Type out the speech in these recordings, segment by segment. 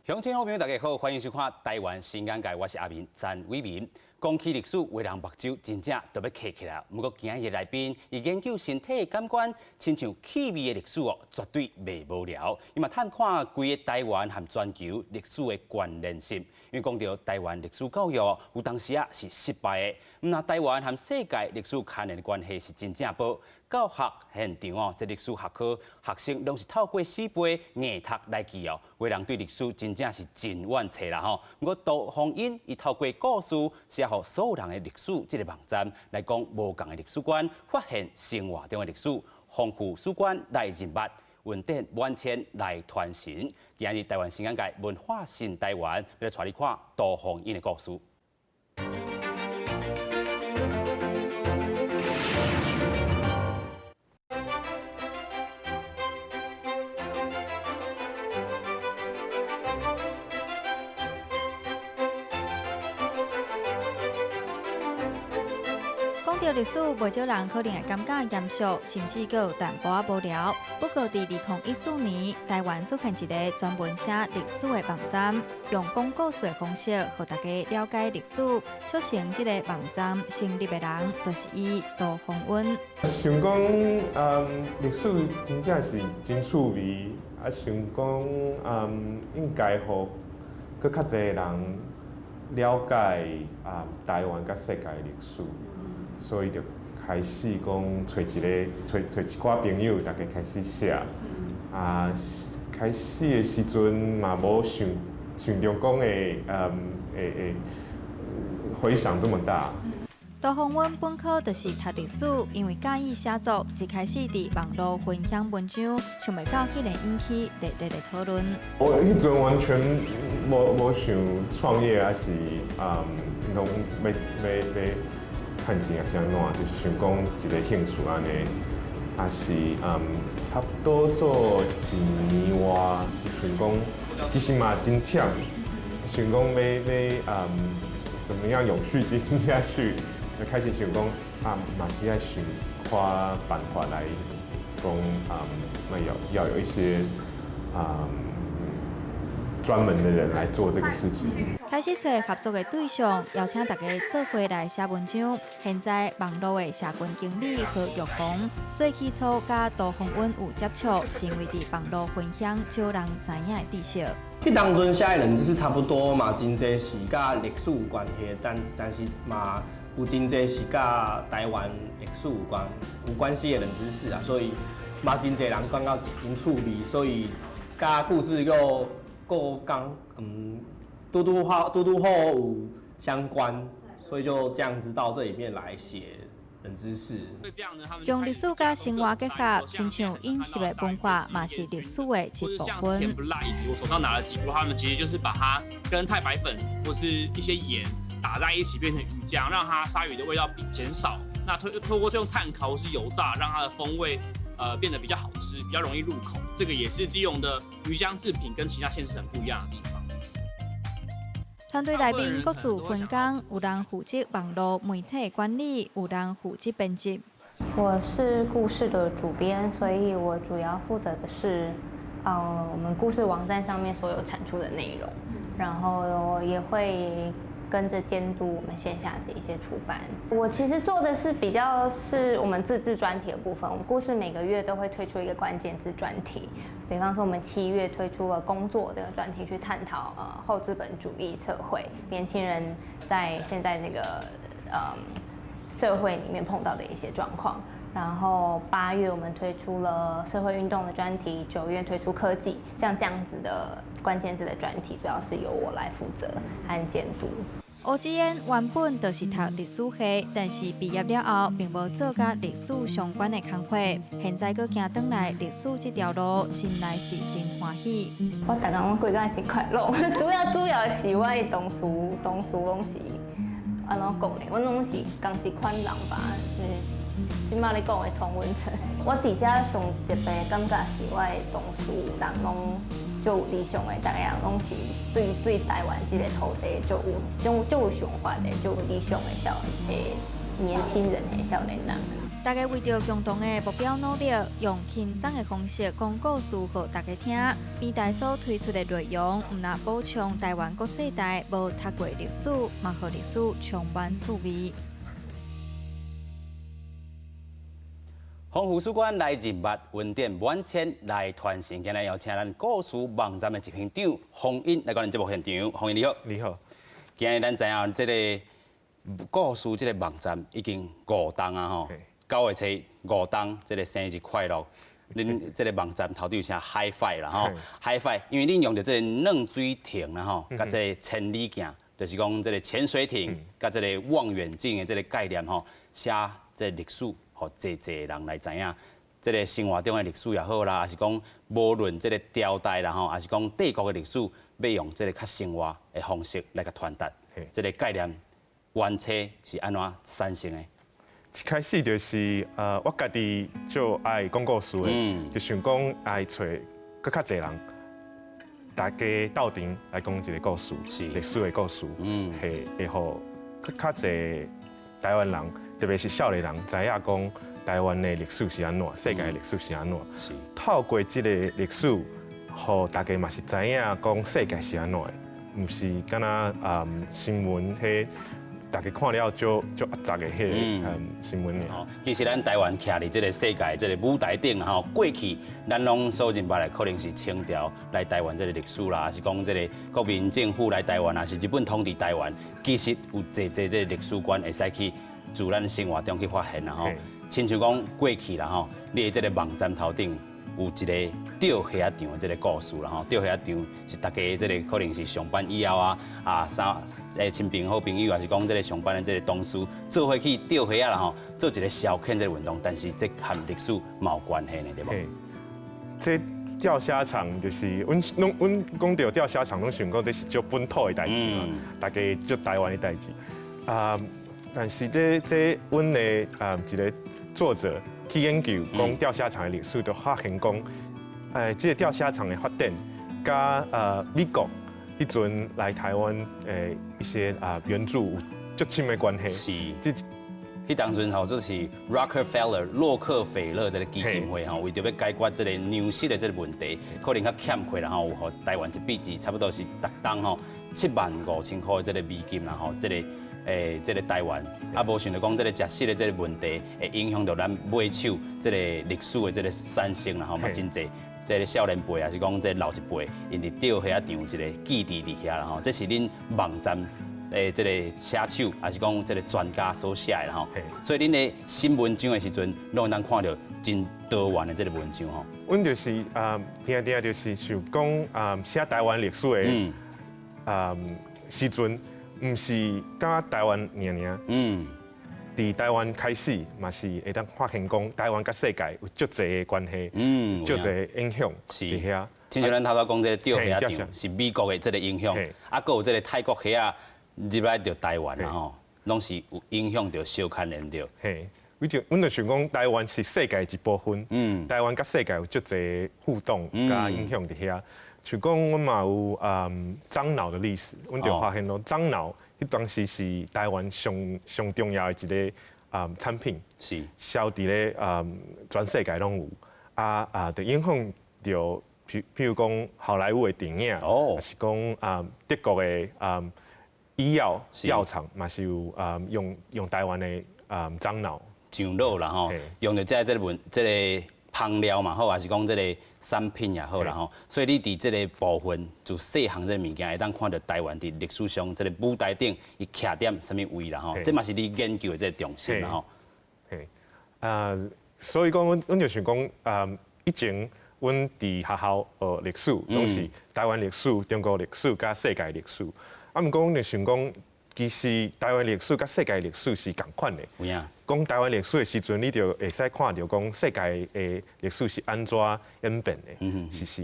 乡亲好朋友，大家好，欢迎收看台湾新眼界，我是阿明詹伟民。讲起历史，为人目睭真正都要刻起来。不过今日来宾，以研究身体的感官，亲像气味的历史哦，绝对袂无聊。伊嘛探看规个台湾和全球历史的关联性。因为讲到台湾历史教育，有当时啊是失败的。那台湾和世界历史牵连的关系是真正无。教学现场哦，这历史学科学生拢是透过史背硬读来记哦，为人对历史真正是真怨切啦吼。不过杜芳英伊透过故事写互所有人的历史这个网站来讲无共的历史观，发现生活中的历史，丰富史观来认捌，稳定万千来传承。今日台湾新眼界文化新台湾，来带你看杜芳英的故事。讲到历史，不少人可能会感觉严肃，甚至佫有淡薄仔无聊。不过，在2014年，台湾出现一个专门写历史的网站，用讲故事的方式，让大家了解历史。促成这个网站成立的人，就是伊杜芳英。想讲，历史真正是真趣味，啊，想讲，应该互佮较侪人了解台湾甲世界的历史。所以就开始讲找一寡朋友，大家开始写。开始的时阵嘛无想中讲会回响这么大。杜芳英本科就是读历史，因为介意写作，一开始伫网络分享文章，想袂到竟然引起热烈的讨论。我迄阵完全无想创业，还是拢要趁钱也是安怎，就是想讲一个兴趣安尼，也是差不多做1年外，就想讲其实嘛真忝，想讲要怎么样永续经营下去，就开始想讲嘛是要想一寡办法来讲要有一些专门的人来做这个事情。开始找合作的对象，邀请大家做伙来写文章。现在网络的社群经理和玉红，最起初甲杜芳英有接触，是因为伫网络分享少人知影的知识。迄当阵写的认知是差不多嘛，真侪是甲历史有关系，但是嘛有真侪是甲台湾历史有关系的冷知识啊，所以嘛真侪人感觉真趣味，所以甲故事又讲嘟嘟好有相关，所以就这样子到这里面来写冷知识。将历史甲生活结合，亲像饮食的文化，嘛是历史的一部分。甜不辣一滴，我手上拿了几锅，他们其实就是把它跟太白粉或是一些盐打在一起，变成鱼浆，让它鲨鱼的味道减少。那透过用炭烤或是油炸，让它的风味变得比较好吃，比较容易入口。这个也是基隆的鱼浆制品跟其他县市很不一样的地方。团队内面各自分工，有人负责网络媒体管理，有人负责编辑。我是故事的主编，所以我主要负责的是我们故事网站上面所有产出的内容，然后也会跟着监督我们线下的一些出版。我其实做的是比较是我们自制专题的部分。我们故事每个月都会推出一个关键字专题，比方说我们7月推出了工作这个专题，去探讨后资本主义社会年轻人在现在这个社会里面碰到的一些状况。然后8月我们推出了社会运动的专题，9月推出科技，像这样子的关键字的专题，主要是由我来负责和监督。欧志嫣原本就是读历史系，但是毕业了后并无做甲历史相关的工作，现在佫行转来历史这条路，心内是真欢喜。我逐工过甲真快乐，主要是我的同事拢是安怎讲呢？我拢是同一款人吧。即摆你讲的同温层，我伫遮上特别感觉是我的同事人拢就有理想的，大家人拢是对台湾这个土地就有想法的，就有理想的年轻人的少年人。大家为着共同的目标努力，用轻松的方式讲故事给大家听。平台所推出的内容，唔但补充台湾各世代无读过历史，嘛和历史充满趣味。丰富史馆来人物，温点满千来传承。今日邀请咱故事网站的执行长洪英来到咱节目现场。洪英你好，你好。今日咱知影这个故事这个网站已经5档啊吼，9月初5档，这个生日快乐。恁这个网站头顶有啥 High Five 啦吼 ，High Five， 因为恁用着这个冷水艇啦吼，甲这个千里镜，就是讲这个潜水艇，甲这个望远镜的这个概念吼，写这历史。互济人来知影，这个生活中的历史也好啦，还是讲无论这个朝代啦吼，还是讲帝国的历史，要用这个较生活的方式来甲传达。这个概念，原册是安怎产生的？一开始就是我家己就爱讲故事的，就想讲爱找更较济人，大家斗阵来讲一个故事，历史的故事，会互更较济台湾人。特别是少年人知影讲台湾的历史是安怎，世界的历史是安怎。是透过这个历史，互大家嘛是知影讲世界是安怎的，唔是敢若新闻迄大家看了就压杂的迄个新闻尔。其实咱台湾徛伫这个世界这个舞台顶吼，过去咱拢所认捌的可能是清朝来台湾这个历史啦，还是讲这个国民政府来台湾，还是日本统治台湾，其实有济这个历史观会使去。自咱生活中去发现啦吼，亲像讲过去啦吼，你的这个网站头顶有一个钓虾场的这个故事啦吼，钓虾场是大家这个可能是上班以后亲朋好朋友，还是讲这个上班的这个同事做伙去钓虾啦吼，做一个消遣这个运动，但是这和历史冇有关系呢，对无？这钓虾场就是阮讲到钓虾场，拢想讲这是足本土的代志嘛，大家足台湾的代志但是这阮的一个作者去研究讲钓虾场的历史，就发现讲，这个钓虾场的发展，甲美国迄阵来台湾一些援助有足深的关系。是。迄当阵吼，就是 Rockefeller 洛克菲勒这个基金会吼，为着要解决这个粮食的这个问题，可能较欠缺啦吼，有互台湾一笔钱，差不多是逐档吼75000块这个美金啦吼，这个台湾，无想到讲这个食食的这个问题，会影响到咱买手这个历史的这个产生啦吼，嘛真济，这个少年辈还是讲这老一辈，因伫钓虾场一个基地伫遐啦吼，这是恁网站这个写手还是讲这个专家所写的吼，所以恁的新文章的时阵，拢能看到真多元的这个文章吼。阮就是定就是想讲写台湾历史的时阵。唔是甲台湾尔，伫台湾开始嘛是会当发现讲台湾甲世界有足侪的关系，足侪影响伫遐。亲像咱头讲这个钓虾场是美国的这个影响，搁有这个泰国虾入来到台湾啦吼，拢是有影响到小看人着。嘿，阮就想讲台湾是世界一部分，台湾甲世界有足侪互动甲影响伫遐。像讲，阮嘛有樟脑的历史，阮就发现咯，樟脑迄当时是台湾上重要的一个产品，是销伫咧全世界拢有，就影响到譬如讲好莱坞的电影，还是讲德国的医药厂嘛是有用台湾的樟脑上肉啦吼，用着这个香料嘛好，还是讲这个产品也好啦吼，所以你伫这个部分就细项这个物件，会当看到台湾伫历史上这个舞台顶伊徛点什么位啦吼，这嘛是你研究的这个重心啦吼。所以讲阮就想讲，以前阮伫学校学历史，拢是台湾历史、中国历史甲世界历史。毋过阮就想讲，其实台湾历史甲世界历史是共款的。有影。讲台湾历史的时阵，你就会使看到讲世界的历史是安怎演变的，是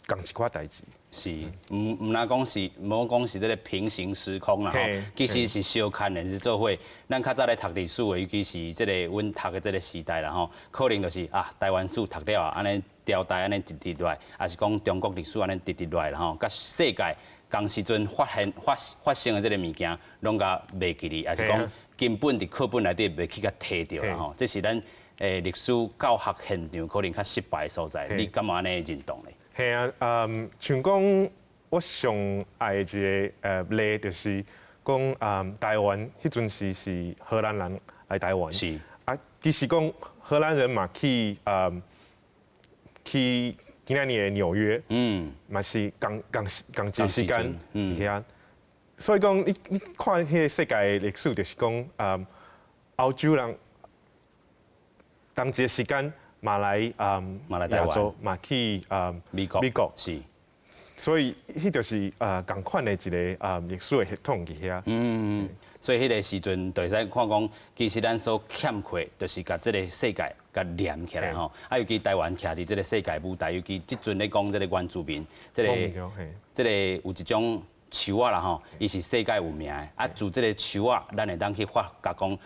共一寡代志。是，唔哪讲是，无讲是这个平行时空啦吼，其实是相牵的，是做伙。咱较早咧读历史的，尤其是这个阮读的这个时代啦吼，可能就是台湾史读了安尼朝代安尼直落来，还是讲中国历史安尼直落来啦吼，甲世界同时阵发生的这个物件，拢甲袂记哩，还是讲根本伫课本内底袂去甲摕到啦吼。这是咱历史教学现场可能较失败的所在。你干嘛呢认同咧？系啊，像讲我上爱的一个例就是讲台湾迄阵是荷兰人来台湾。是。啊，其实讲荷兰人嘛去去今仔日的纽约，嘛是共一个时间伫遐。所以讲你看迄个世界的历史，就是讲欧洲人同一个时间嘛来亚洲嘛去美国是。所以，迄就是共款的一个历史的系统伫遐。所以迄个时阵，就会使看讲，其实咱所欠缺，就是甲这个世界甲连起来吼。啊，尤其台湾徛伫这个世界舞台，尤其即阵咧讲这个原住民，这个有一种树仔啦吼，伊是世界有名的。啊，自这个树仔，咱会当去发觉讲，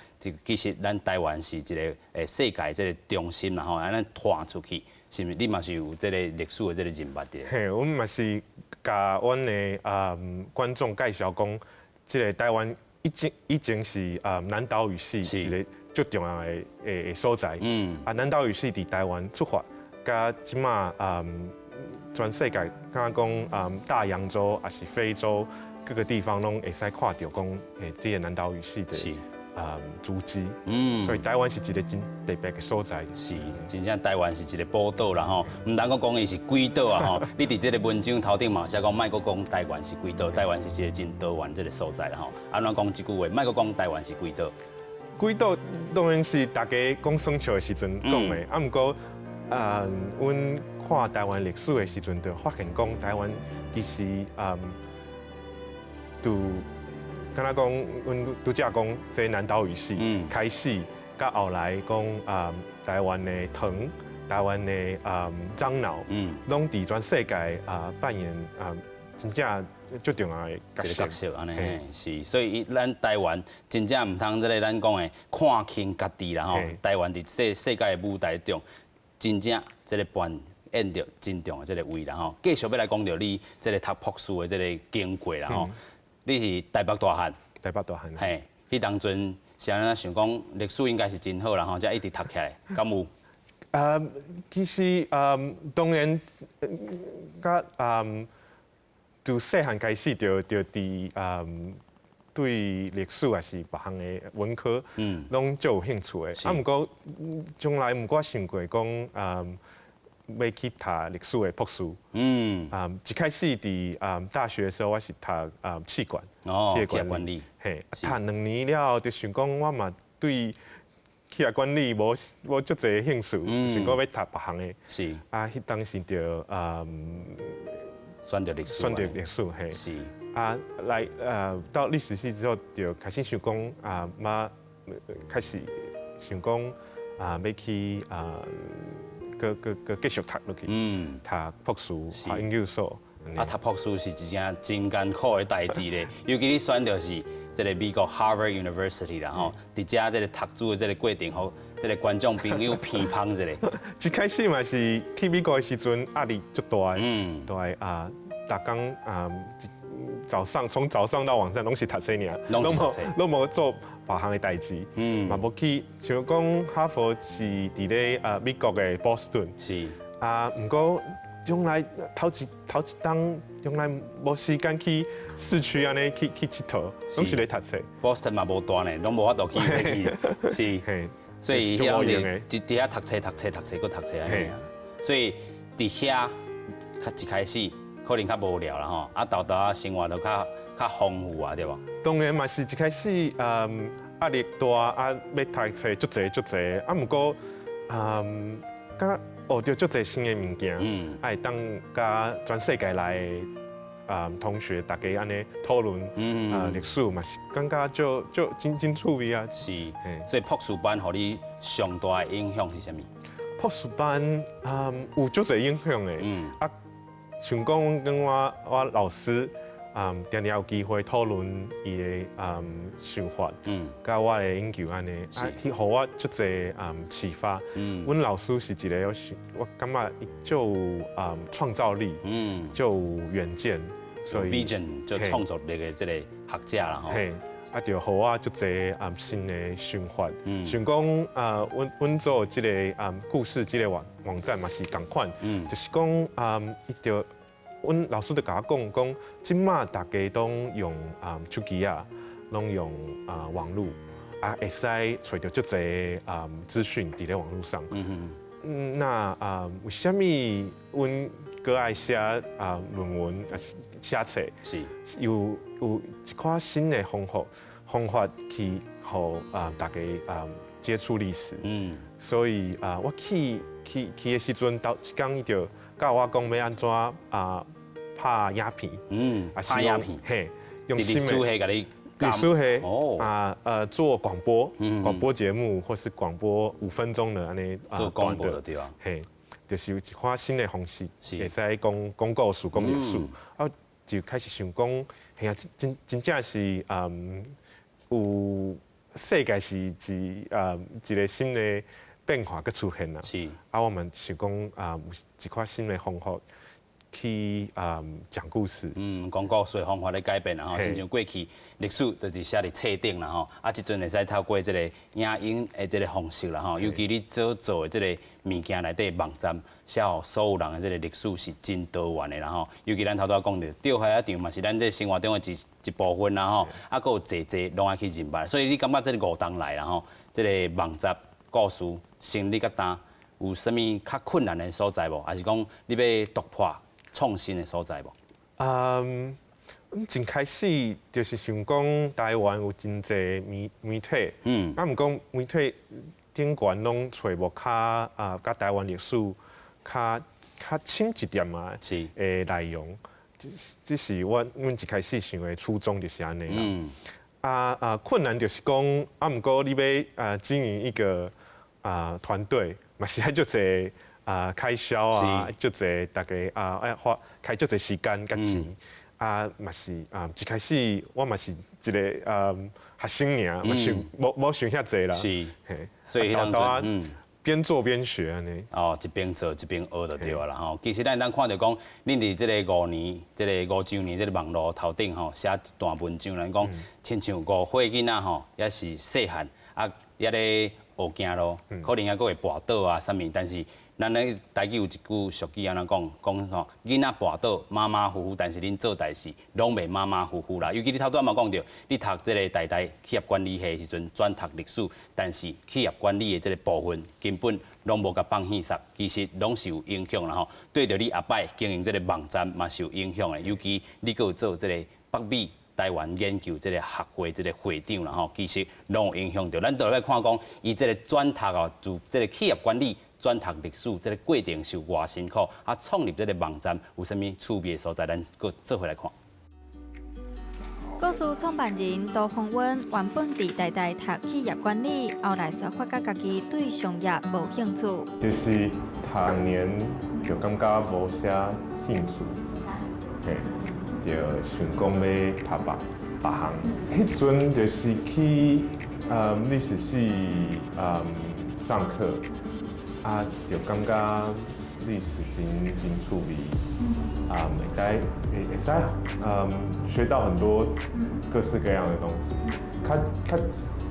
其实咱台湾是一个世界这个中心啦吼，啊，咱传出去。是毋是你嘛是有这个历史的这个人物的？嘿，阮嘛是甲阮的观众介绍讲，即个台湾以前是南岛语系一个最重要的所在。南岛语系伫台湾出发，甲即马全世界，敢讲大洋洲还是非洲各个地方拢会使看到讲即个南岛语系的。足迹，所以台湾是一个真特别的所在。是，真正台湾是一个宝岛啦吼，唔通讲伊是鬼岛啊吼。你伫这个文章头顶嘛，写讲莫阁讲台湾是鬼岛，台湾是一个真多元这个所在啦吼。安怎讲一句话，莫阁讲台湾是鬼岛。鬼岛当然是大家讲耍笑的时阵讲的，毋过阮看台湾历史的时阵，就发现讲台湾其实就。敢若讲，阮拄则讲这南岛语系开始，甲后来讲台湾的糖、台湾的樟脑，拢伫全世界扮演真正最重要的角色。安尼是，所以咱台湾真正毋通这个咱讲的看轻家己啦吼。台湾伫这世界的舞台中，真正这个扮演着真重的这个位啦吼。继续要来讲到你这个读博士的这个经过啦吼。你是台北大汉，台北大汉。嘿，迄当阵是安怎想讲历史应该是真好啦吼，才一直读起来，敢有？其实当然，从细汉开始就伫对历史还是别项的文科，拢就有兴趣的。毋过从来毋过想过讲要去读历史的博士。一开始伫大学的时候，我是读企业管理。嘿，读2年了，就想讲我嘛对企业管理无足侪兴趣，想讲要读别项的。是。啊，迄当时就选择历史。嘿。是。来到历史系之后，就开始想讲开始想讲要去继续读落去，读博士，读研究所。读博士是一件真艰苦的代志咧，尤其你选到是这个美国 Harvard University 啦吼，伫遮这个读书的这个过程，互这个观众朋友偏芳一下。一开始嘛是去美国的时阵压力足大的，大工从早上到晚上拢是读书尔，拢无做别项的代志，嘛无去像讲哈佛是伫咧美国的波士顿，是毋过用来头一当用来无时间去市区安尼去佚佗，拢是咧读册。波士顿嘛无大呢，拢无法度去是，所以遐伫遐读册，搁读册安尼啊。所以伫遐一开始。可能较无聊啦吼，豆啊生活都较丰富啊，对无？当然嘛是一开始压力大要读册足侪，毋过敢学到足侪新的物件，会当甲全世界来同学大家安尼讨论历史嘛是感觉就真趣味啊。是，所以博士班互你上大的影响是啥物？博士班有足侪影响的，像讲，阮跟我老师，常常有机会讨论伊的想法，甲我的研究安尼，去互我足侪启发。阮老师是一个我感觉伊就有创造力，就有远见，所以 vision 就创造力的这个学者啦吼。就互我足侪新的想法。想讲阮做即个故事即个网站嘛是共款，就是讲伊就阮老师就甲我讲，即马大家拢用手机啊，拢用网络会使找到足侪资讯伫咧网络上。那为什么阮搁爱写论文，还是写册？是有一款新的方法去互大家接触历史。所以我去的时阵，头一天伊就教我讲要安怎拍影片。拍影片，嘿，用历史系甲你。历史系做广播节目，或是广播5分钟的安尼做广播的对吧？嘿，就是有一款新的方式，会使讲故事、讲历史。就开始想讲，嘿啊，真正是有世界是一个新的变化佮出现啦。是。我们想讲有一款新的方法。去讲故事，讲故事的方法咧改变啦吼，亲像过去历史就是写伫册顶啦吼，即阵会使透过即个影音的即个方式啦吼，尤其你所做的即个物件内底网站，写互所有人的即个历史是真多元的啦吼，尤其咱头拄讲到钓海一场嘛是咱这生活中的一部分啦吼，佫有济拢爱去认捌，所以你感觉这个5档来啦吼，即个网站故事成立甲单有啥物较困难的所在无？还是讲你要突破？创新的所在无？真开始就是想讲台湾有真侪媒体，毋讲媒体顶悬拢找无甲台湾历史较深一点嘛的内容，这是阮一开始想的初衷就是安尼啦。困难就是讲毋过你要经营一个团队，嘛是爱足侪。开销足侪大家爱开足侪时间甲钱嘛是一开始我嘛是一个学生尔，嘛想无想遐济啦。是，所以边做边学安尼。一边做一边学就对啦吼。其实咱看到讲，恁伫即个5年、即个5周年即个网络头顶吼，写一段文章，咱讲亲像5岁囡仔吼，也是细汉也咧学行路，可能还佫会跋倒啊啥物，但是。咱咧台语有一句俗语安怎讲吼，囡仔跋倒马马虎虎，但是恁做代志拢袂马马虎虎啦。尤其你头拄仔嘛讲到，你读即个台企业管理系的时阵转读历史，但是企业管理的即个部分根本拢无甲放耳塞，其实拢是有影响啦吼。对着你后摆经营即个网站嘛是有影响的，尤其你佫有做即个北美。台湾研究这个学会这个会长啦吼，其实拢有影响到。咱倒来看讲，伊这个转读就这个企业管理转读历史，这个过程是偌辛苦，创立这个网站有啥物趣味的所在，咱搁做回来看。故事创办人杜宏文原本伫台大读企业管理，后来却发觉家己对商业无兴趣。就是读年就感觉无啥兴趣，嘿。就想讲要读别行，迄阵就是去历史系上课，就感觉历史真趣味，会使学到很多各式各样的东西，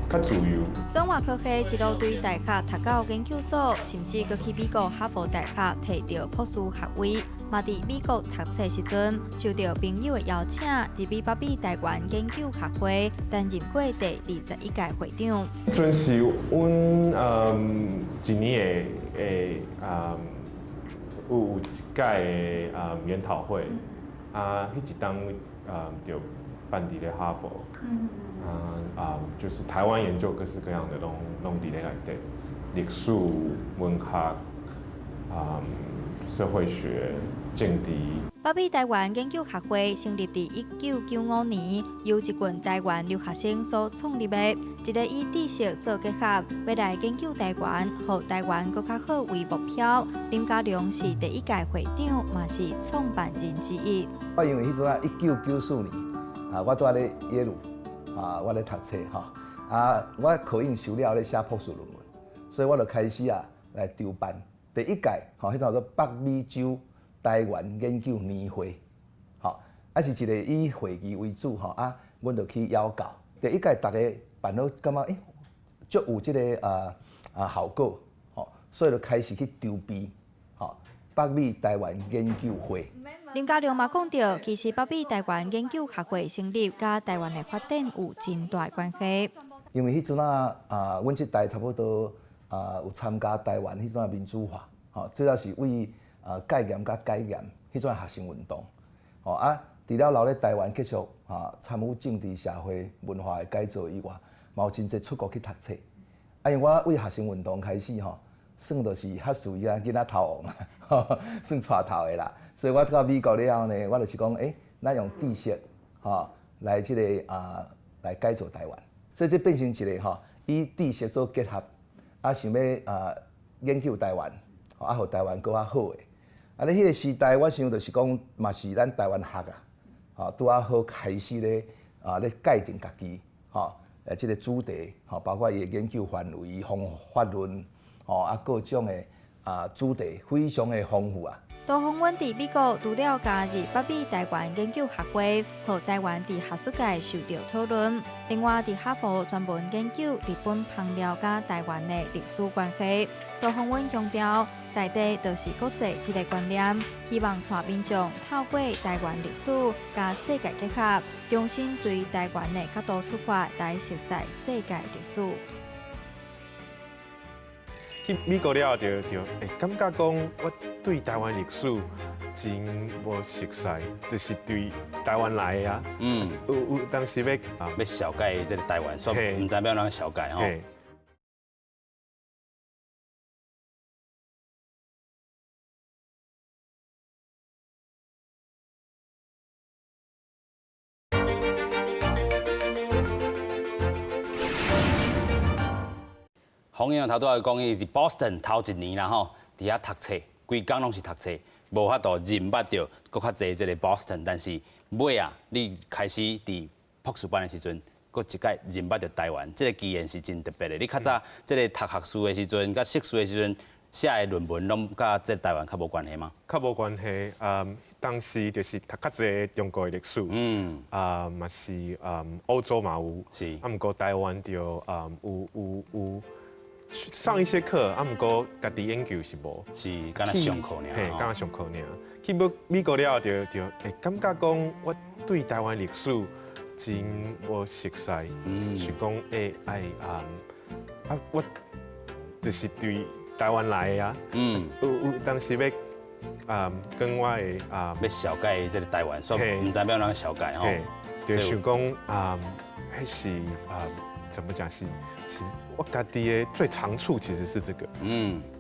较自由。中华科技一路对大学读到研究所，甚至搁去美国哈佛大学摕到博士学位。嘛，伫美国读册时阵，受到朋友的邀请，入去北美台湾研究学会，担任过第21届会长。迄阵是阮一年的有一届的研讨会，迄一档就办伫咧哈佛，就是台湾研究各式各样的拢伫咧内底，历史、文学，社会学。政治。北美台湾研究学会成立伫1995年，由一群台湾留学生所创立的，一个以知识做结合，要来研究台湾，让台湾更较好为目标。林家良是第1届会长，嘛是创办人之一。我因为迄阵啊，1994年我住咧耶鲁我咧读册我考研修了咧写博士论文，所以我就开始来筹办第1届迄叫做北美洲台湾研究年会，是一个以会议为主阮就去邀稿。第一届大家办到感觉足有即个效果，吼，所以就开始去筹备，吼，北美台湾研究会。林佳龙嘛讲到，其实北美台湾研究学会成立，甲台湾的发展有真大关系。因为迄阵阮即代差不多有参加台湾迄阵民主化，吼，主要是为戒严甲改严迄阵学生运动，吼除了留咧台湾继续参与政治、社会、文化的改造以外，嘛有真侪出国去读册。因为我为学生运动开始算就是较属于囡仔头王，算带头的啦。所以我到美国了后呢，我就是讲，咱用知识来即个来改造台湾。所以这变成一个以知识做结合，想要研究台湾，互台湾更较好的。咧迄个时代，我想就是讲，嘛是咱台湾学拄好开始咧咧界定家己，即个主题，包括伊的研究范围、方法论，各种的主题非常的丰富啊。杜鸿文伫美国除了加入北美台湾研究学会，和台湾伫学术界受到讨论。另外，伫哈佛专门研究日本烹料甲台湾的历史关系。杜鸿文强调，在地就是国际这个观念，希望带民众透过台湾历史甲世界结合，重新对台湾的角度出发来熟悉世界历史。去美国了后就会感觉讲，我对台湾历史真无熟悉，就是对台湾来的啊。有当时要小解这个台湾，所以唔知要怎小解吼。洪英头拄仔讲，伊伫 Boston 头一年啦吼，伫遐读册，规工拢是读册，无法度认捌到搁较侪即个 Boston。但是尾啊，你开始伫博士班的时阵，搁一届认捌到台湾，即个经验是真特别的。你较早即个读学士的时阵，甲硕士的时阵写的论文，拢甲即台湾较无关系吗？较无关系，当时就是读较侪中国的历史，嘛是欧洲嘛有，是，毋过台湾就有。上一些课，毋过家己研究是无，是敢若上课尔，嘿，敢若上课尔。去美国了后，就会感觉讲，我对台湾历史真无熟悉，是讲我就是对台湾来的啊。有当时要跟我的要小解这个台湾，所以唔知要怎个小解吼。就想讲迄是怎么讲是。我家己的最长处其实是这个，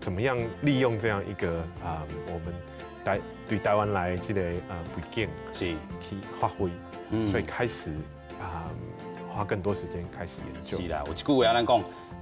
怎么样利用这样一个我们对台湾来这个背景是去发挥，所以开始花更多时间开始研究。是啦，有一句话咱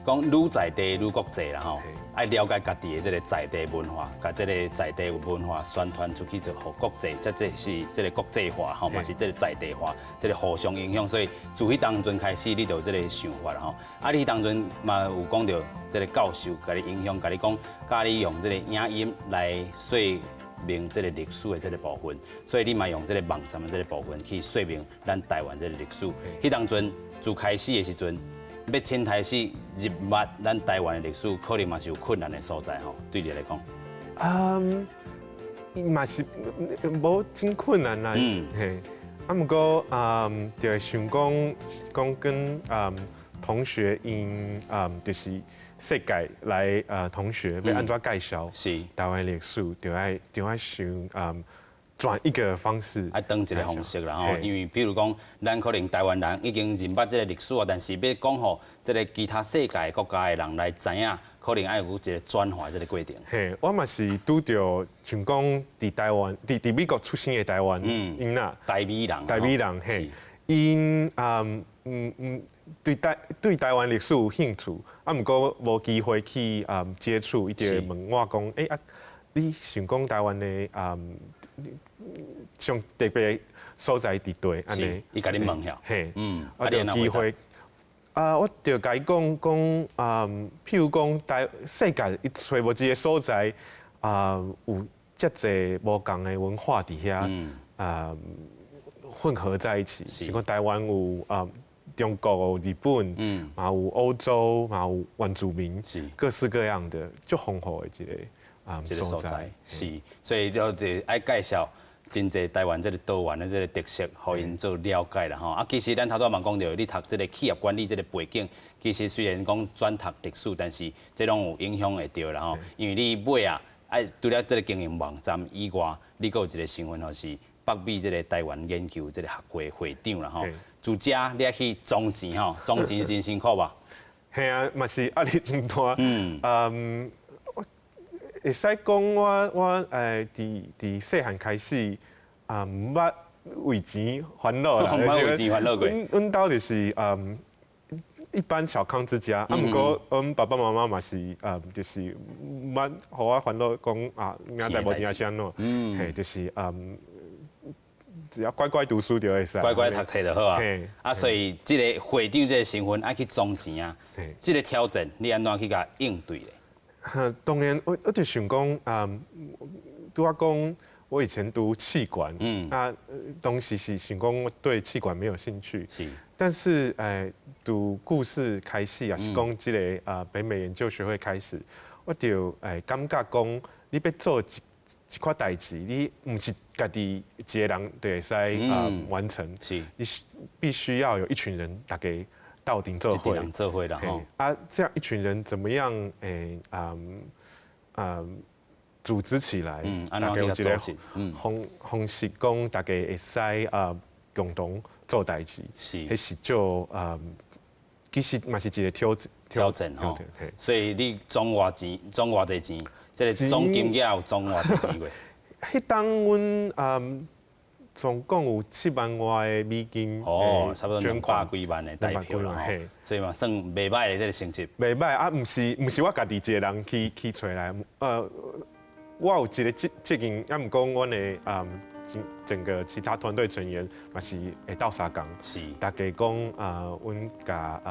讲愈在地愈国际啦吼，爱了解家己的这个在地文化，甲这个在地文化宣传出去就互国际，这是这个国际化吼，嘛是这个在地化，这个互相影响。所以自迄当阵开始，你就有这个想法吼。你当阵嘛有讲到这个教授甲你影响，甲你讲，教你用这个影音来说明这个历史的这个部分，所以你嘛用这个网站的这个部分去说明咱台湾这个历史。迄当阵自开始的时阵。要先开始入捌咱台湾的历史，可能嘛是有困难的所在吼。对你来讲，嘛是无真困难啦。嘿，毋过就会想讲跟同学因就是世界来同学要安怎介绍台湾历史，就爱想转一个方式，当一个方式啦吼。因为比如讲，咱可能台湾人已经认捌这个历史啊，但是要讲吼，这个其他世界国家的人来知影，可能要有一个转化这个过程。嘿，我嘛是拄到像讲伫台湾，伫美国出生的台湾，因呐，台美人嘿，因对台湾历史有兴趣，毋过无机会去接触，伊就问我讲，你想讲台湾的上特别所在伫对，安尼，伊甲你问下，嘿，我就机会，我就甲伊讲，譬如讲世界找无一个所在，有遮济无共的文化伫遐，混合在一起。是讲台湾有中国、日本，嘛有欧洲，嘛有原住民，是各式各样的，就丰富的这个所在是，所以就得爱介绍真侪台湾这个岛湾的这个特色，互因做了解啦吼。啊，其实咱头拄嘛讲到，你读这个企业管理这个背景，其实虽然讲转读历史，但是这拢有影响会到啦吼。因为你尾啊，除了这个经营网站以外，你还有一个身份吼是北美这个台湾研究这个学会会长啦吼。自家你去种钱吼，种钱真辛苦吧？系啊，嘛是压力真大。会使讲我伫细汉开始毋捌为钱烦恼啦。毋捌为钱烦恼过。阮兜就是一般小康之家，啊，毋过阮爸爸妈妈嘛是就是毋捌互我烦恼讲明仔载无钱是安怎？嘿，就是只要乖乖读书就会使。乖乖读册就好啊。啊，所以这个会长这个身份爱去种钱啊，这个挑战你安怎去甲应对咧？当然，我就想讲，拄我讲，我以前读气管，当时是想讲我对气管没有兴趣，但是读故事开始也是讲这个北美研究学会开始，我就感觉讲，你要做一块代志，你唔是家己一个人就会使完成，你必须要有一群人大家。到顶做会的吼，这样一群人怎么样？组织起来，大家有一个方式讲，大家会使共同做代志，迄是就其实嘛是一个挑战吼。所以你总偌钱，总偌济钱，这个总金额有总偌济钱过？迄当阮总共有7万外的美金，差不多200几万的代票啦，所以嘛算袂歹的这个成绩。袂歹啊，毋是我家己一个人去找来，我有一个责任，也毋讲阮的整个其他团队成员嘛是会斗相共，大家讲阮甲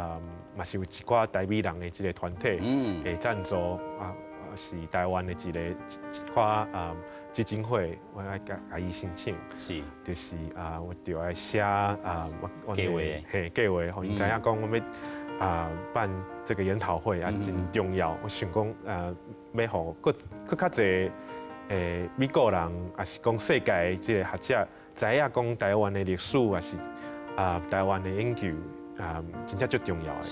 嘛是有一寡台美人的一个团体，会赞助是台湾的一寡基金会，我爱甲伊申请，就是我就要写计划，互因知影讲我要办这个研讨会真重要。我想讲要互更较侪美国人，也是讲世界这个学者知影讲台湾的历史，也是台湾的研究真正最重要的。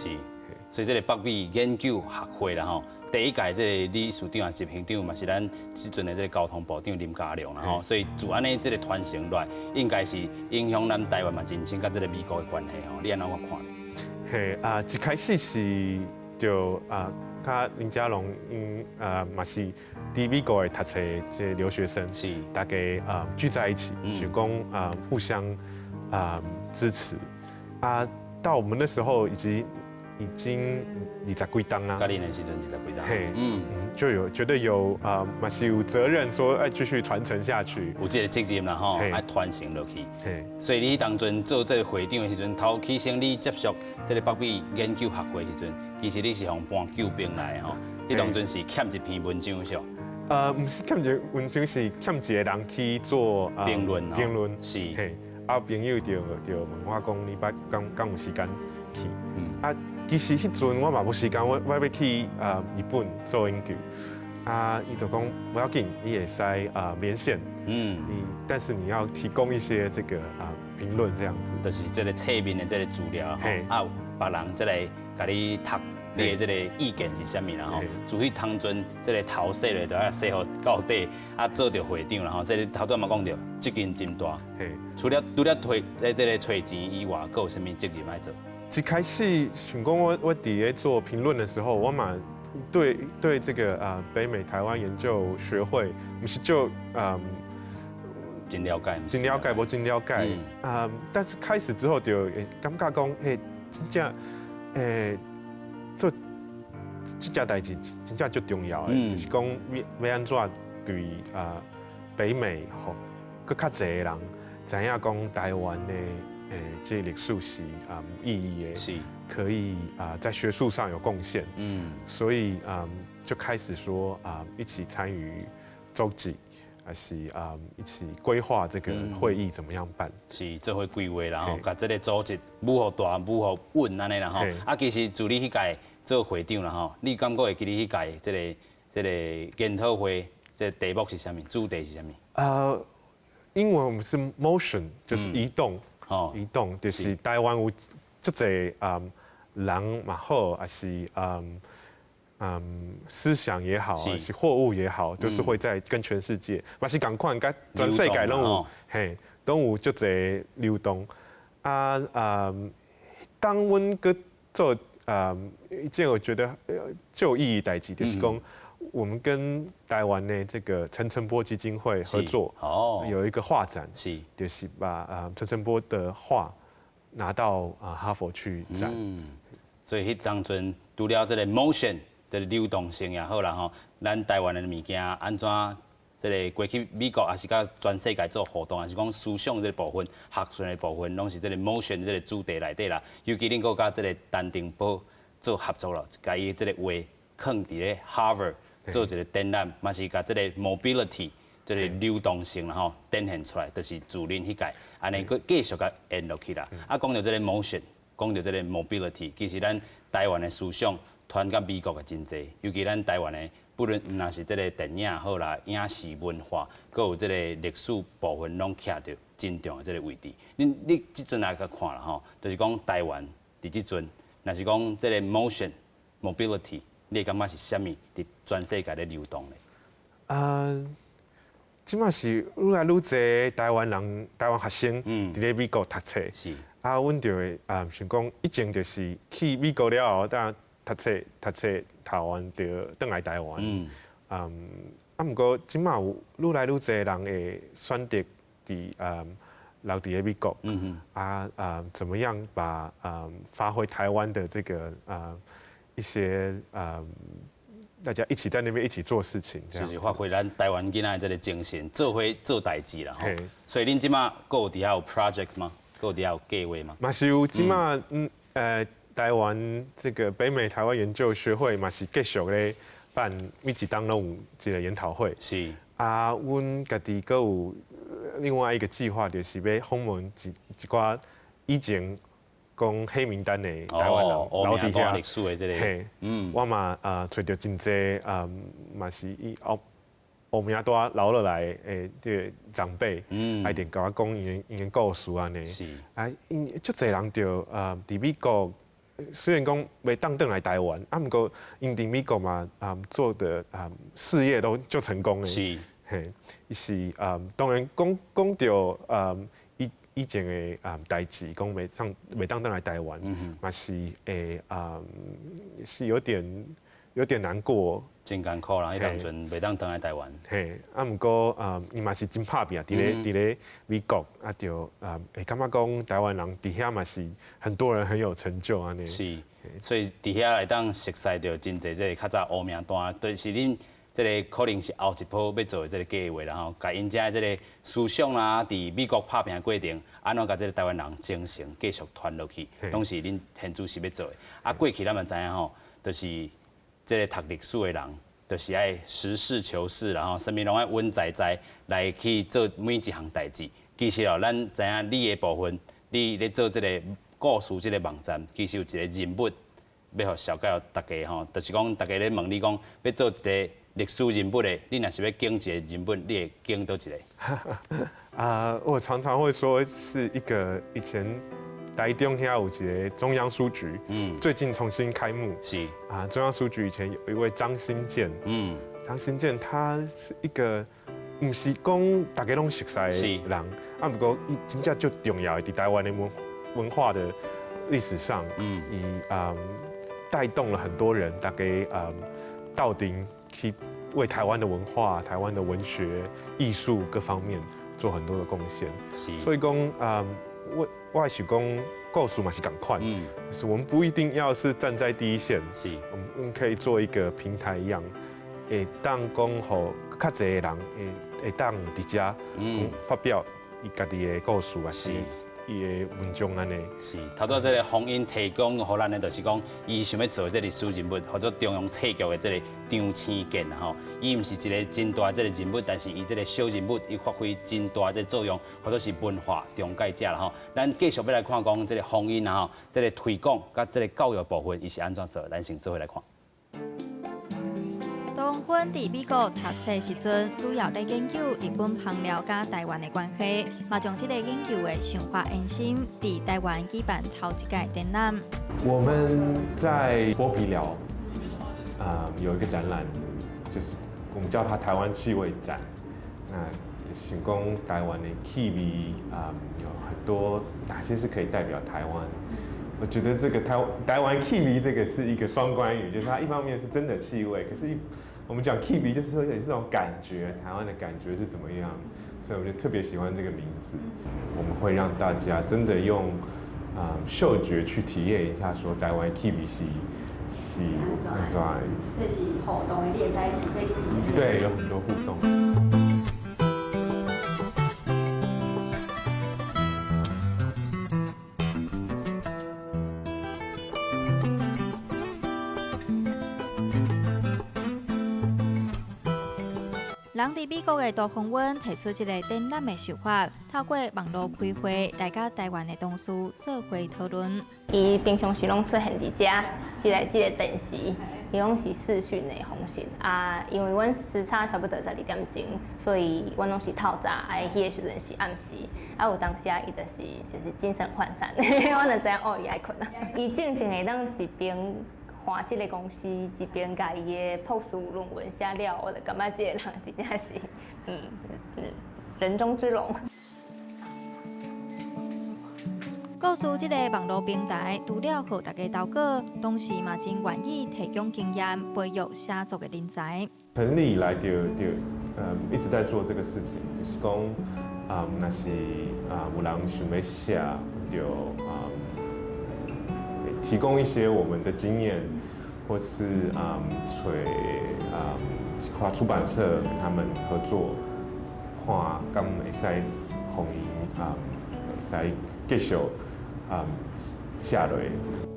所以这个北美研究学会啦吼。第一届这个理事长也是执行长嘛，是咱即阵的这个交通部长林佳龙啦吼，所以自安尼这个传承落来，应该是影响咱台湾嘛真深甲这个美国的关系吼，你安怎看？一开始是就甲林佳龙嘛是伫美国的读册这留学生，大家聚在一起，想讲互相支持到我们那时候已经20几档啊，甲你的时阵20几档，就觉得有嘛是有责任说继续传承下去，有这个责任啦吼，爱传承落去。所以你当阵做这个会长的时阵，头起先你接触这个北美研究学会的时阵，其实你是从搬救兵来吼，你当阵是欠一篇文章是？唔是欠一个文章，是欠一个人去做评论是。朋友就问我讲，你敢有时间去？其实迄阵我嘛无时间，我要去日本做研究，伊就讲不要紧，你会使连线，但是你要提供一些这个评论这样子，就是这个侧面的这个资料，别人这个甲你读，你的这个意见是啥物啦吼？自迄当阵这个头洗咧，就要洗好到底，做着会长啦吼，这个头拄嘛讲着责任真大，除了这个找钱以外，还有啥物责任要做？一开始想讲我伫咧做评论的时候，我嘛对这个北美台湾研究学会，不是就真了解，无真了解，但是开始之后就感觉讲，真正做这件代志真正最重要的，就是讲要安怎对北美吼，更较侪人知影讲台湾的。这历史是意义的，可以在学术上有贡献，所以就开始说一起参与周记，还是一起规划这个会议怎么样办？是做伙规划啦吼，甲这个组织舞好大、舞好稳安尼啦吼。啊，其实自你迄届做会长啦吼，你感觉会记你迄届这个研讨会，这题目是啥物？主题是啥物？英文我们是 motion， 就是移动，移动就是台湾有足侪人嘛好，还是思想也好，还是货物也好，就是会在跟全世界，嘛是共款，甲全世界拢有，嘿，都有足侪流动。当阮去做一件我觉得最有意义的代志，就是讲我们跟台湾的这个陈澄波基金会合作，有一个画展，就是把陈澄波的画拿到哈佛去展。所以迄当阵除了这个 motion 的流动性也好啦吼，咱台湾的物件安怎这个过去美国也是甲全世界做互动，还是讲思想这个部分、学术的部分，拢是这个 motion 这个主题内底啦。尤其恁搁甲这个陈澄波做合作了，甲伊这个画放伫咧 Harvard 做一个展览，嘛是甲这个 mobility 这个流动性啦吼展现出来，就是自恁迄届安尼佫继续甲延落去啦。讲到这个 motion。讲到这个 mobility， 其实咱台湾的思想传到美国的真济，尤其咱台湾的，不论若是这个电影好啦、影视文化，佮有这个历史部分，拢徛到真重的这个位置。你即阵来甲看啦吼，就是讲台湾伫即阵，若是讲这个 motion mobility， 你感觉是啥物？伫全世界咧流动咧？即马是愈来愈侪台湾人、台湾学生伫咧美国读册。是。阮就会想讲，以前就是去美国了后，当读册台湾就转来台湾。毋过即马有愈来愈侪人会选择留伫咧美国。怎么样把发挥台湾的这个一些大家一起在那边一起做事情，就是发挥咱台湾囡仔的这个精神，做伙做代志啦。所以恁即马佫有底下有 project 吗？佫有底下有计划吗？嘛是有，即马台湾这个北美台湾研究学会嘛是继续咧办每一档拢有一个研讨会。是。阮家己佫有另外一个计划，就是要访问一寡以前讲黑名单的台湾人，留伫遐历史的这个。我嘛找到真济嘛是以黑名单留落来的这个长辈，一定甲我讲因故事安尼。是。因足侪人就伫美国，虽然讲袂当转来台湾，毋过因伫美国嘛做的事业都足成功的。是。嘿，伊是当然讲到以前的代志，讲袂当转来台湾，嘛是会是有点难过。真艰苦啦！迄当阵袂当转来台湾。嘿，毋过伊嘛是真拍拼，伫咧美国就会感觉讲台湾人伫遐嘛是很多人很有成就安尼。是，所以伫遐来当熟悉到真侪这个较早黑名单，就是恁这个可能是后一波要做的这个计划啦吼，甲因遮这个思想啦，伫美国拍拼的过程，安怎甲这个台湾人精神继续传落去，拢是恁现主是要做的。过去咱嘛知影吼，就是这个读历史的人，就是爱实事求是，然后啥物拢爱稳在在来去做每一项代志。其实哦，咱知影你的部分，你咧做这个故事这个网站，其实有一个人物要互小解大家吼，就是讲大家咧问你讲要做一个历史人物的，你若是要经一个人物，你会经倒一个？我常常会说是一个以前。台中遐有一个中央书局，最近重新开幕。是中央书局以前有一位张新建，张新建他是一个，唔是讲大家拢熟悉的人，不过伊真正最重要的，伫台湾的文化的历史上，伊带动了很多人，大家到顶去为台湾的文化、台湾的文学、艺术各方面做很多的贡献。所以讲我也是讲故事嘛是同款，就是我们不一定要是站在第一线，我们可以做一个平台一样，会当讲互较侪人会当伫遮发表伊家己的故事，还是伊的文章安尼。是，头拄这个洪英提供予咱的，就是讲，伊想要做这历史人物，或者中央册局的这个张青健吼，伊毋是一个真大这个人物，但是伊这个小人物，伊发挥真大这个作用，或者是文化中介者啦吼。咱继续要来看讲这个洪英啊吼，这个推广甲这个教育部分，伊是安怎做？咱先做伙来看。当阮伫美国读册时阵，主要咧研究日本烹料甲台湾的关系，嘛将这个研究的想法延伸，伫台湾举办头一届展览。我们在剥皮寮有一个展览，就是我们叫它台湾气味展。那想讲台湾的气味有很多哪些是可以代表台湾？我觉得这个台湾气味这个是一个双关语，就是它一方面是真的气味，可是我们讲气味就是说也是这种感觉，台湾的感觉是怎么样？所以我就特别喜欢这个名字。我们会让大家真的用嗅觉去体验一下，说台湾气味是安怎？这是互动的，你会使实际去对，有很多互动。人伫美国的杜宏文提出一个展览的想法，透过网络开会，来甲台湾的同事做伙讨论。伊平常时拢出现伫遮，即个电视，伊拢是视讯的方式啊。因为阮时差差不多12点钟，所以阮拢是透早，迄个时阵是暗时。啊，有当时伊就是精神涣散，我就知影哦，伊爱困啊。伊正会当一边看这个公司，一边甲伊的博士论文写了，我就感觉这个人真正是，人中之龙。故事这个网络平台，除了互大家投稿，同时嘛真愿意提供经验，培育写作的人才。成立以来就一直在做这个事情，就是讲那是有人想要写，就提供一些我们的经验，或是找跨出版社跟他们合作，看敢会使互伊会使继续写落。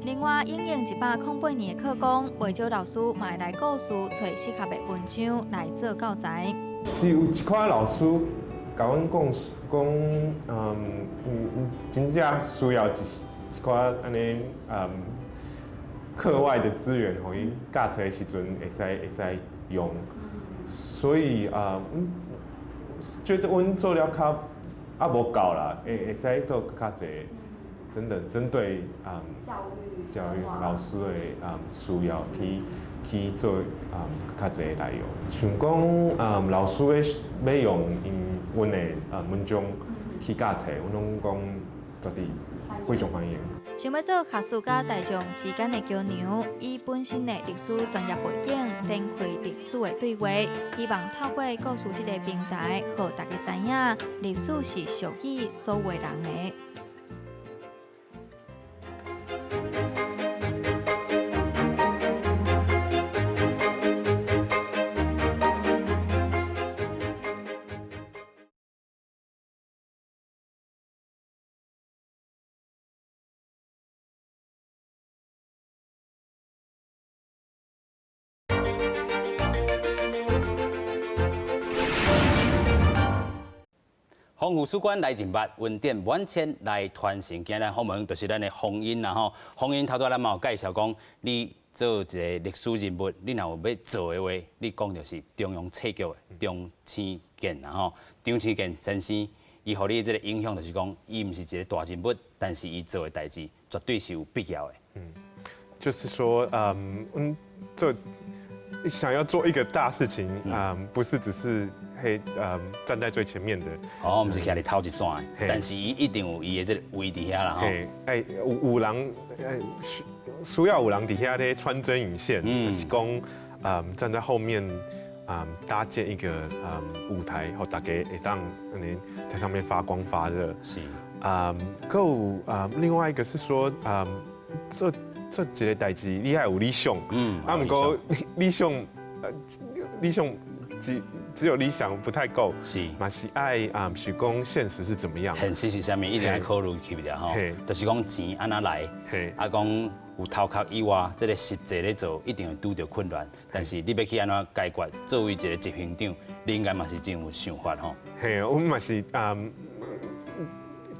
另外，应用108年的课纲，未少老师嘛会来故事找适合的文章来做教材。是有一块老师甲阮讲，真正需要一块安尼课外的资源，互伊教册的时阵会使用。所以觉得阮做了较无够啦，会使做较济。真的针对教育老师的需要去做较济内容，像讲老师要用阮的文章去教册，阮拢讲绝对非常欢迎。想要做学术甲大众之间的桥梁，以本身的历史专业背景展开历史的对话，希望透过故事这个平台，让大家知影历史是属于所有人的。丰富史馆来人物，文典万千来传承。今日访问就是咱的洪英啦吼。洪英头拄咱嘛有介绍讲，你做一个历史人物，你若有要做的话，你讲就是中央册局的张青健啦吼。张青健先生，伊互你这个影响就是讲，伊毋是一个大人物，但是伊做的代志绝对是有必要的。就是说，想要做一个大事情，不是只是站在最前面的。哦，毋是徛伫头一线的，但是伊一定有伊的这个位伫遐啦吼。有人需要有人伫遐咧穿针引线，是讲站在后面搭建一个舞台，后大家会当在上面发光发热。是另外一个是说这一个代志，你要有理想，不过理想只有理想不太够，是嘛是爱想讲现实是怎么样。现实是啥物，一定要考虑去了吼。就是讲钱安那来，啊讲有头壳以外，这个实际咧做一定会拄到困难。但是你要去安怎解决？作为一个执行长，你应该嘛是真有想法吼。嘿，我们嘛是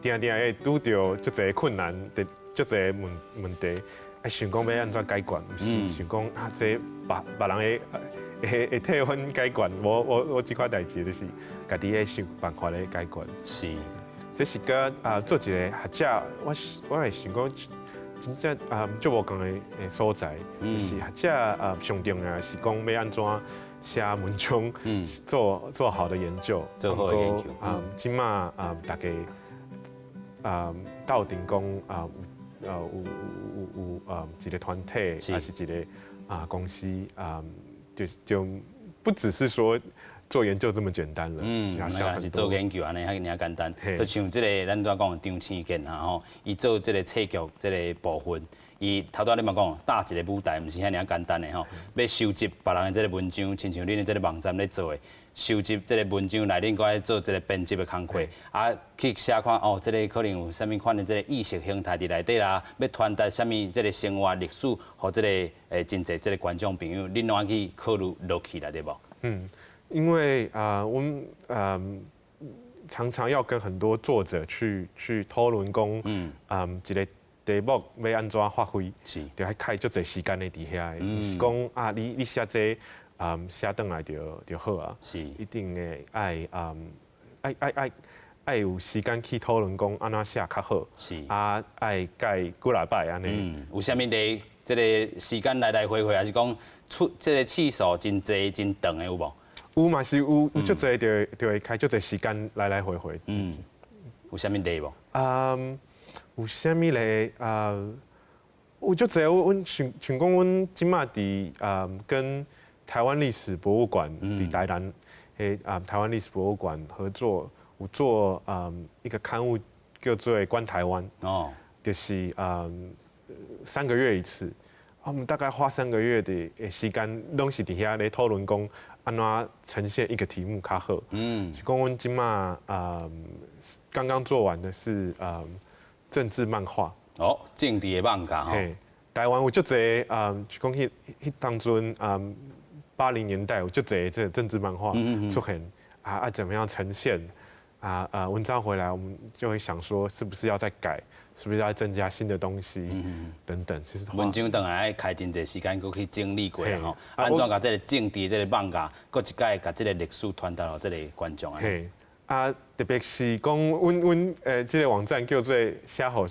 定定会拄到足侪困难，足侪问题，啊想讲要安怎解决，毋是想讲啊这别人会替阮解决，我这块代志就是家己咧想办法咧解决。是，这是个做一个学者，我会想讲，真正足无共的所在，就是学者上重要是讲要安怎写文章，做好的研究，做好的研究。即马大家斗阵讲有一个团体，还是一个公司就不只是说做研究这么简单了。那是做研究安尼遐简单。就像这个咱怎讲张青健啊吼，伊做这个册局这个部分，伊头拄你嘛讲搭一个舞台，毋是遐尔简单的吼。要收集别人的这个文章，亲像恁的这个网站咧做的。收集这个文章内面，搁爱做这个编辑的工作，啊，去写看哦，这个可能有啥物款的这个意识形态伫内底啦，要传达啥物这个生活历史，和这个真侪这个观众朋友，恁拢爱去考虑落去啦，对不？因为我们常常要跟很多作者去讨论讲，一个题目要安怎发挥，是，就要开足侪时间的伫遐，毋是讲啊，你写这。写倒来就好啊，是一定的爱有时间去讨论讲安怎写较好，是爱改几礼拜安尼。有啥物例？这个时间来来回回，还是讲这个次数真侪真长的有无？有嘛是有足侪就会开足侪时间来来回回。有啥物例无？有啥物例？有足侪阮像讲阮即马伫跟台湾历史博物馆伫台南，台湾历史博物馆合作，有做一个刊物叫做《观台湾》，就是3个月一次，我们大概花3个月的时间，拢是伫遐咧讨论讲安怎呈现一个题目较好。是讲阮今嘛刚刚做完的是政治漫画。政治的漫画。台湾有足侪就讲迄当阵80年代有足侪这政治漫画出现怎么样呈现文章回来，我们就会想说，是不是要再改，是不是要增加新的东西等等。其实文章当然爱开真侪时间，佮去整理过吼，安怎甲这个政治这个漫画，佮一届甲这个历史传达到这个观众特别是讲阮这个网站叫做写好。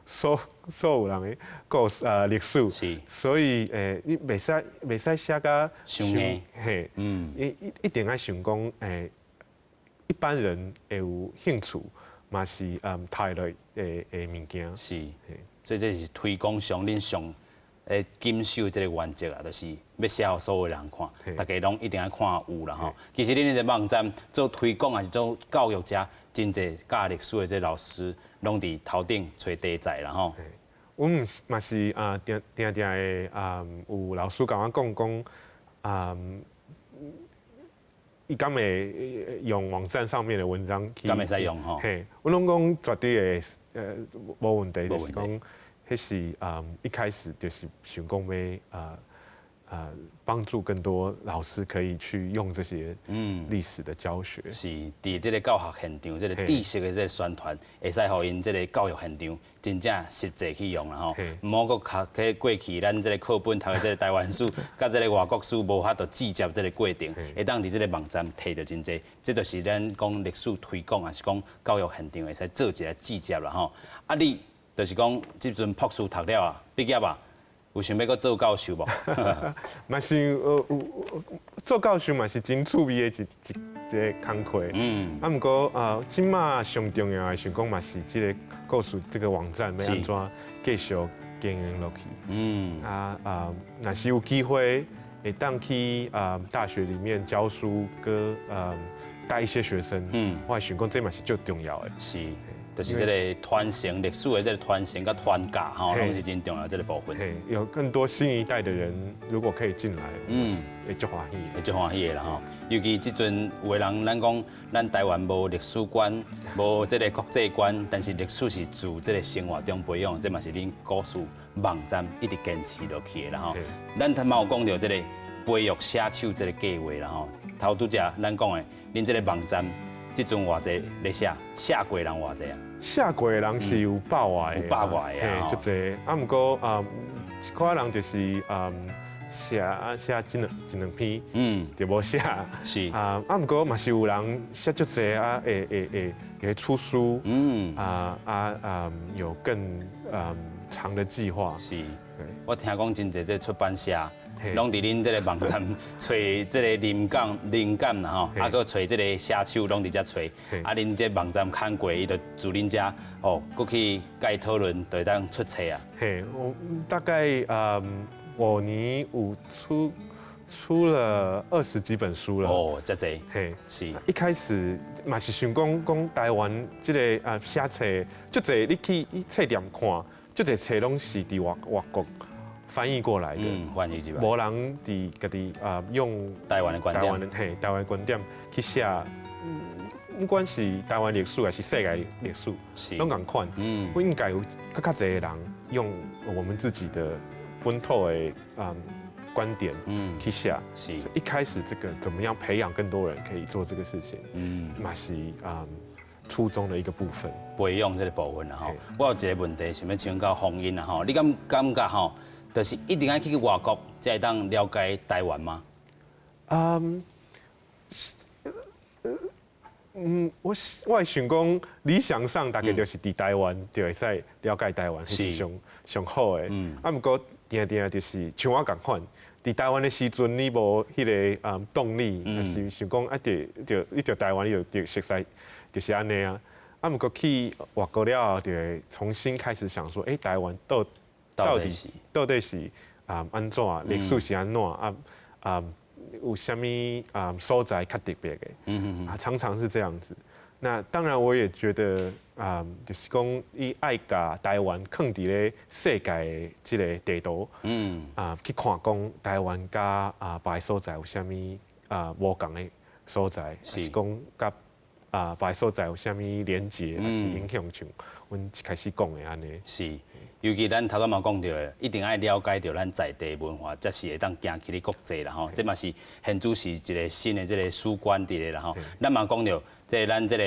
所有人的故事历史，是，所以你袂使写甲伤硬，一定爱想讲一般人会有兴趣，嘛是睇落的物件，是，所以这是推广上恁上坚守这个原则啊，就是要写互所有人看，大家拢一定要看有啦吼。其实恁这个网站做推广还是做教育者，真侪教历史的这老师。拢伫头顶找题材啦吼。我们嘛是定的有老师甲我讲，伊敢会用网站上面的文章去。敢会使用吼？我拢讲绝对会无问题，就是讲，迄是一开始就是想讲要帮助更多老师可以去用这些历史的教学。是，伫这个教学现场，这个知识的这个宣传，会使互因这个教育现场真正实际去用啦吼。唔好搁学去过去咱这个课本读的这个台湾史，甲这个外国史无法度记接这个过程，会当伫这个网站摕到真济。这就是咱讲历史推广，还是讲教育现场会使做一个记接啦吼。你就是讲即阵博士读了啊，毕业啊。有想要搁做教授无？嘛是做教授嘛是真趣味的一个工课。不过即马上重要的想讲嘛是这个故事这个网站要安怎继续经营落去。若是有机会会当去大学里面教书，带一些学生。我想讲这嘛是最重要的。是。就是这个传承历史的这个传承跟传家吼，拢是真重要这个部分。嘿，有更多新一代的人如果可以进来，会足欢喜，会足欢喜的啦吼。尤其即阵有的人，咱讲咱台湾无历史观，无这个国际观，但是历史是自这个生活中培养，这嘛是恁故事网站一直坚持落去的啦吼。咱头嘛有讲到这个培育写手这个计划啦吼。头拄只咱讲的，恁这个网站即阵偌济咧写过人偌济啊？写过的人是有100外的，有100外的啊，足济。啊，毋过一寡人就是写一两篇，就无写。是毋过嘛是有人写足济啊，会出书，有更长的计划。是，我听讲真济这出版社。拢伫恁这个网站找这个灵感啦吼，啊，搁找这个写手拢伫遮找，啊，恁这网站看过，伊就自恁遮哦，搁去甲伊讨论，就会当出册啊。嘿，我大概5年有出了20几本书了。哦，遮济。嘿，是。一开始嘛是想讲台湾这个写册，足济你去册店看，足济册拢是伫外国。翻译过来的，翻译过来，无人伫家己用台湾的观点，台湾观点去写，不管是台湾历史还是世界历史，拢共款。我应该有更较侪人用我们自己的本土的观点去写。是，一开始这个怎么样培养更多人可以做这个事情，嘛是初中的一个部分，培养这个部分啦吼。我有一个问题想要请教洪英啦吼，你感觉吼？就是一定要去外国才会当了解台湾吗？我会想讲，理想上大概就是伫台湾就会使了解台湾，是上好的。不过定就是像我共款，伫台湾的时阵，你无迄个动力，也是想讲你着台湾，你就熟悉，就是安尼啊。不过去外国了后，就会重新开始想说，台湾到底是安怎？历史是安怎？有啥物所在较特别的？常常是这样子。那当然，我也觉得就是讲，伊爱甲台湾放伫咧世界的即个地图，去看讲台湾甲别所在有啥物无共的所在，是讲甲别所在有啥物连结，还是影响像阮一开始讲的安尼。是。尤其咱头先嘛讲到的，一定要了解到咱在地文化，才是会当行去咧国际啦吼。这嘛是现主是一个新的这个史观伫咧啦吼。咱嘛讲到，即咱这个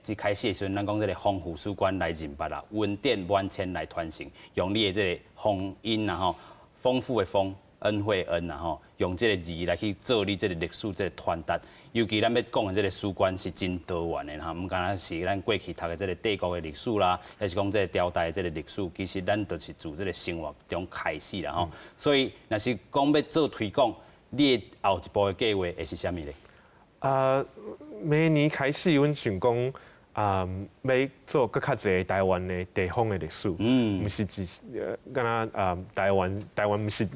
一开始的时阵，咱讲这个丰富史观来认捌啦，文典万千来传承，用你的这个丰音啦吼，丰富的丰，恩惠恩啦吼，用这个字来去做你这个历史这个传达。尤其咱要讲的这个史观是真多元的哈，唔单单是咱过去读的这个帝国的历史啦，还是讲这个朝代的这个历史，其实咱都是自这个生活中开始啦吼。所以，若是讲要做推广，你后一步的计划会是啥物咧？明年开始，阮想讲要做更较侪台湾的地方的历史，唔是只敢若台湾唔是。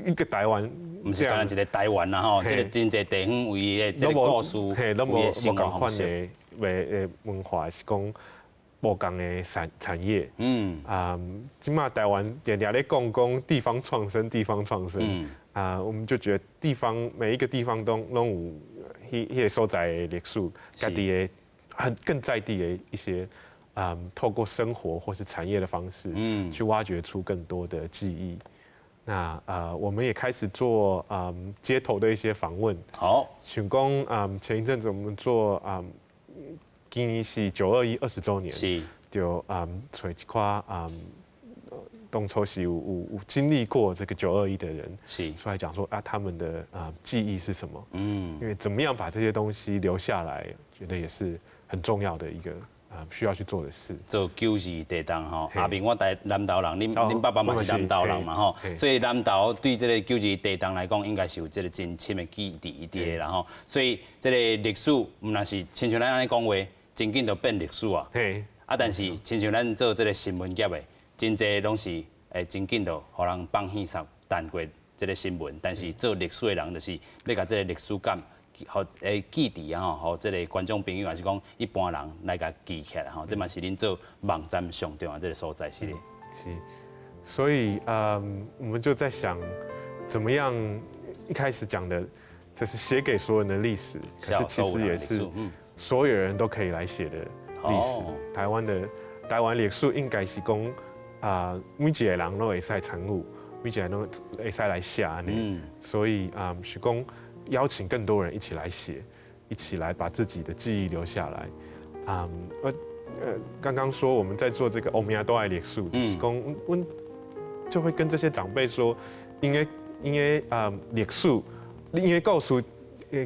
一个台湾，唔是干一个台湾啦吼，即个真侪地方为的这个故事，为的生活方式，为文化是讲无共的产业。即马台湾常常咧讲地方创生，我们就觉得每一个地方都有迄个所在的历史，家己的更在地的一些透过生活或是产业的方式，去挖掘出更多的记忆。那我们也开始做街头的一些访问。好，想讲前一阵子我们做今年是921 20周年，是就找一寡当初是有经历过这个921的人，是出来讲说他们的记忆是什么？因为怎么样把这些东西留下来，觉得也是很重要的一个。需要去做的事，做92地动吼。阿明，我台南投人，恁爸爸嘛是南投人嘛吼，所以南投对这个92地动来讲，应该是有这个真深的记忆伫啦吼。所以这个历史，唔那是亲像咱安尼讲话，真紧就变历史啊。但是亲像咱做这个新闻业的，真侪拢是真紧就互人放耳塞淡过这个新闻，但是做历史的人就是要甲这个历史感记忆啊吼，互这个观众朋友还是讲一般人来甲记起来吼，这嘛是恁做网站上重要这个所在是的。是，所以我们就在想，怎么样一开始讲的，这是写给所有人的历史，可是其实也是所有人都可以来写的历史。台湾历史应该是讲每一个人都会使参与，每一个人都会使来写呢。所以是讲邀请更多人一起来写，一起来把自己的记忆留下来。刚刚说我们在做这个欧米亚多爱历史，是讲我就会跟这些长辈说，因为历史，因为故事，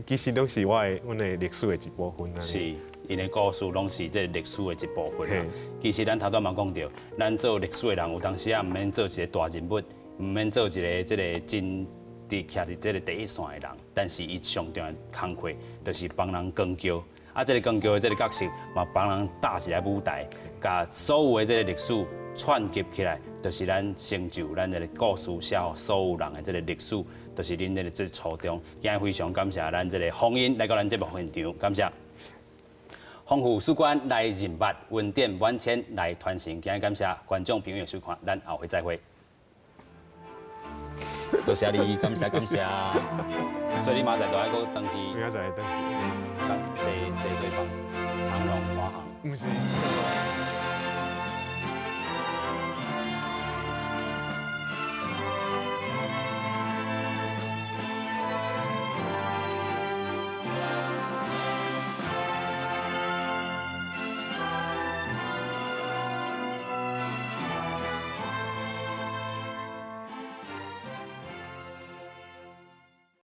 其实都是我的历史的一部分。是，因的故事拢是这历史的一部分。其实咱头拄嘛讲到，咱做历史的人有当时啊，唔免做一个大人物，唔免做一个这个真伫徛伫这个第一线的人，但是伊上重要的工课，就是帮人光桥。啊，这个光桥的这个角色，嘛帮人搭一个舞台，甲所有的这个历史串接起来，就是咱成就咱这个故事写予所有人的这个历史，就是恁这个初衷。今日非常感谢咱这个phong英来到咱节目现场，感谢。丰富史观来认捌，文典万千来传承。今日感谢观众朋友的收看，咱后回再会。多谢你，感谢。所以你明仔都爱搁登去。明仔登去。这对方长荣华航。不是。